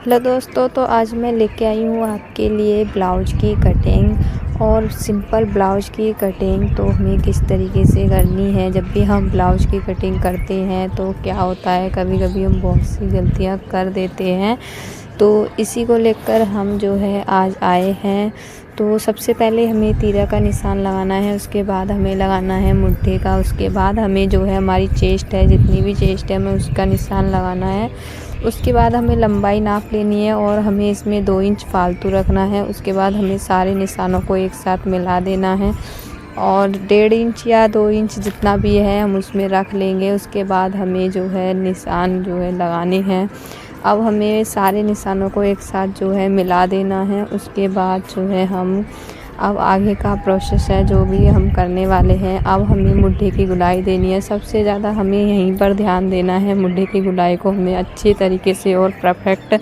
Hello दोस्तों, तो आज मैं लेके आई हूँ आपके लिए ब्लाउज की कटिंग और सिंपल ब्लाउज की कटिंग। तो हमें किस तरीके से करनी है। जब भी हम ब्लाउज की कटिंग करते हैं तो क्या होता है, कभी कभी हम बहुत सी गलतियाँ कर देते हैं। तो इसी को लेकर हम जो है आज आए हैं। तो सबसे पहले हमें तीरा का निशान लगाना है, उसके बाद हमें लगाना है मुट्ठी का, उसके बाद हमें जो है हमारी चेस्ट है, जितनी भी चेस्ट है हमें उसका निशान लगाना है। उसके बाद हमें लंबाई नाप लेनी है और हमें इसमें 2 इंच फालतू रखना है। उसके बाद हमें सारे निशानों को एक साथ मिला देना है और 1.5 इंच या 2 इंच जितना भी है हम उसमें रख लेंगे। उसके बाद हमें जो है निशान जो है लगाने हैं। अब हमें सारे निशानों को एक साथ जो है मिला देना है। उसके बाद जो है हम अब आगे का प्रोसेस है जो भी हम करने वाले हैं। अब हमें मुट्ठी की गुलाई देनी है। सबसे ज़्यादा हमें यहीं पर ध्यान देना है। मुट्ठी की गुलाई को हमें अच्छे तरीके से और परफेक्ट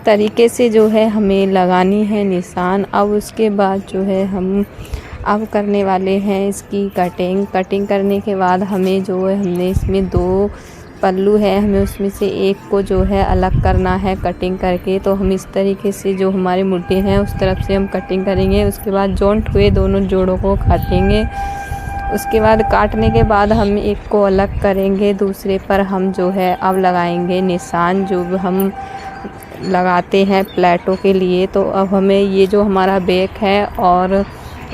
तरीके से जो है हमें लगानी है निशान। अब उसके बाद जो है हम अब करने वाले हैं इसकी कटिंग करने के बाद हमें जो है हमने इसमें 2 पल्लू है, हमें उसमें से एक को जो है अलग करना है कटिंग करके। तो हम इस तरीके से जो हमारे मुट्ठी हैं उस तरफ से हम कटिंग करेंगे। उसके बाद जॉइंट हुए दोनों जोड़ों को काटेंगे। उसके बाद काटने के बाद हम एक को अलग करेंगे, दूसरे पर हम जो है अब लगाएंगे निशान जो हम लगाते हैं प्लेटों के लिए। तो अब हमें ये जो हमारा बैक है और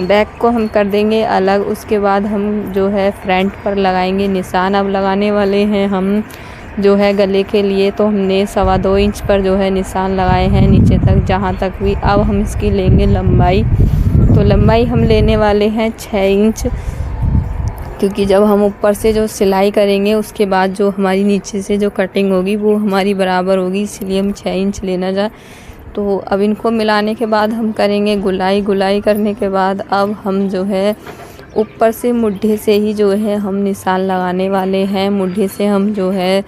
बैक को हम कर देंगे अलग। उसके बाद हम जो है फ्रंट पर लगाएंगे निशान। अब लगाने वाले हैं हम जो है गले के लिए। तो हमने 2.25 इंच पर जो है निशान लगाए हैं नीचे तक, जहाँ तक भी। अब हम इसकी लेंगे लंबाई। तो लंबाई हम लेने वाले हैं 6 इंच, क्योंकि जब हम ऊपर से जो सिलाई करेंगे उसके बाद जो हमारी नीचे से जो कटिंग होगी वो हमारी बराबर होगी, इसलिए हम 6 इंच लेना जा। तो अब इनको मिलाने के बाद हम करेंगे गुलाई करने के बाद अब हम जो है ऊपर से मुट्ठी से ही जो है हम निशान लगाने वाले हैं। मुट्ठी से हम जो है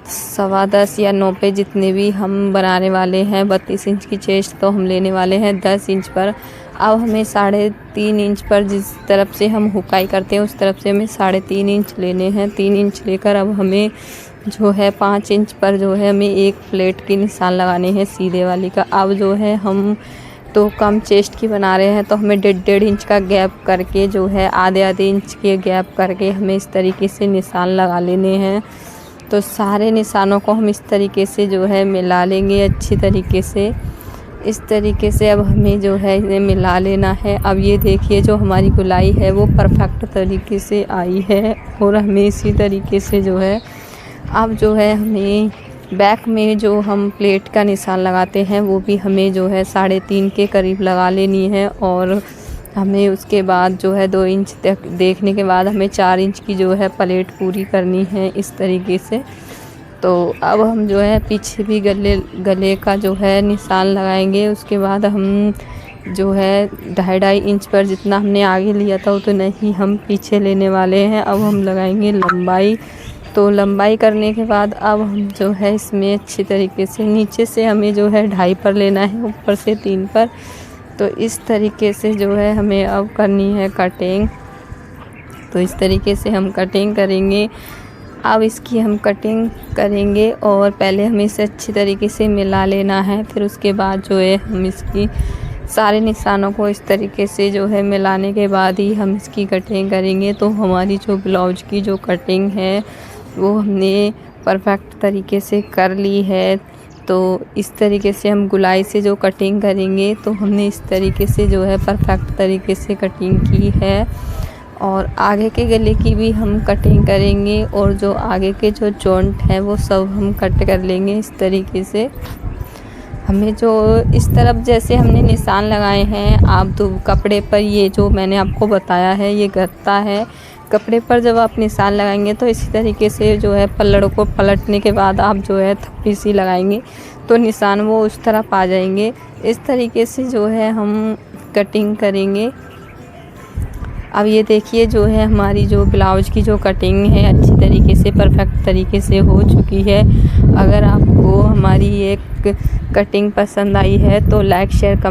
10.25 या 9 पे जितने भी हम बनाने वाले हैं। 32 इंच की चेस्ट तो हम लेने वाले हैं 10 इंच पर। अब हमें 3.5 इंच पर जिस तरफ से हम हुकाई करते हैं उस तरफ से हमें 3.5 इंच लेने हैं। 3 इंच लेकर अब हमें जो है 5 इंच पर जो है हमें एक प्लेट की निशान लगाने हैं सीधे वाली का। अब जो है हम तो कम चेस्ट की बना रहे हैं तो हमें 1.5 इंच का गैप करके जो है आधे इंच के गैप करके हमें इस तरीके से निशान लगा लेने हैं। तो सारे निशानों को हम इस तरीके से जो है मिला लेंगे अच्छी तरीके से। इस तरीके से अब हमें जो है इन्हें मिला लेना है। अब ये देखिए जो हमारी गुलाई है वो परफेक्ट तरीके से आई है और हमें इसी तरीके से जो है अब जो है हमें बैक में जो हम प्लेट का निशान लगाते हैं वो भी हमें जो है 3.5 के करीब लगा लेनी है। और हमें उसके बाद जो है 2 इंच तक देखने के बाद हमें 4 इंच की जो है प्लेट पूरी करनी है इस तरीके से। तो अब हम जो है पीछे भी गले का जो है निशान लगाएंगे। उसके बाद हम जो है 2.5 इंच पर जितना हमने आगे लिया था उतना ही हम पीछे लेने वाले हैं। अब हम लगाएंगे लंबाई। तो लंबाई करने के बाद अब हम जो है इसमें अच्छी तरीके से नीचे से हमें जो है 2.5 पर लेना है, ऊपर से 3 पर। तो इस तरीके से जो है हमें अब करनी है कटिंग। तो इस तरीके से हम कटिंग करेंगे। अब इसकी हम कटिंग करेंगे और पहले हमें इसे अच्छी तरीके से मिला लेना है। फिर उसके बाद जो है हम इसकी सारे निशानों को इस तरीके से जो है मिलाने के बाद ही हम इसकी कटिंग करेंगे। तो हमारी जो ब्लाउज की जो कटिंग है वो हमने परफेक्ट तरीके से कर ली है। तो इस तरीके से हम गुलाई से जो कटिंग करेंगे तो हमने इस तरीके से जो है परफेक्ट तरीके से कटिंग की है। और आगे के गले की भी हम कटिंग करेंगे और जो आगे के जो जॉइंट हैं वो सब हम कट कर लेंगे इस तरीके से। हमें जो इस तरफ जैसे हमने निशान लगाए हैं आप तो कपड़े पर, ये जो मैंने आपको बताया है ये गत्ता है। कपड़े पर जब आप निशान लगाएंगे तो इसी तरीके से जो है पल्लड़ को पलटने के बाद आप जो है थप्पी सी लगाएंगे तो निशान वो उस तरफ आ जाएंगे। इस तरीके से जो है हम कटिंग करेंगे। अब ये देखिए जो है हमारी जो ब्लाउज की जो कटिंग है अच्छी तरीके से परफेक्ट तरीके से हो चुकी है। अगर आपको हमारी ये कटिंग पसंद आई है तो लाइक शेयर कमेंट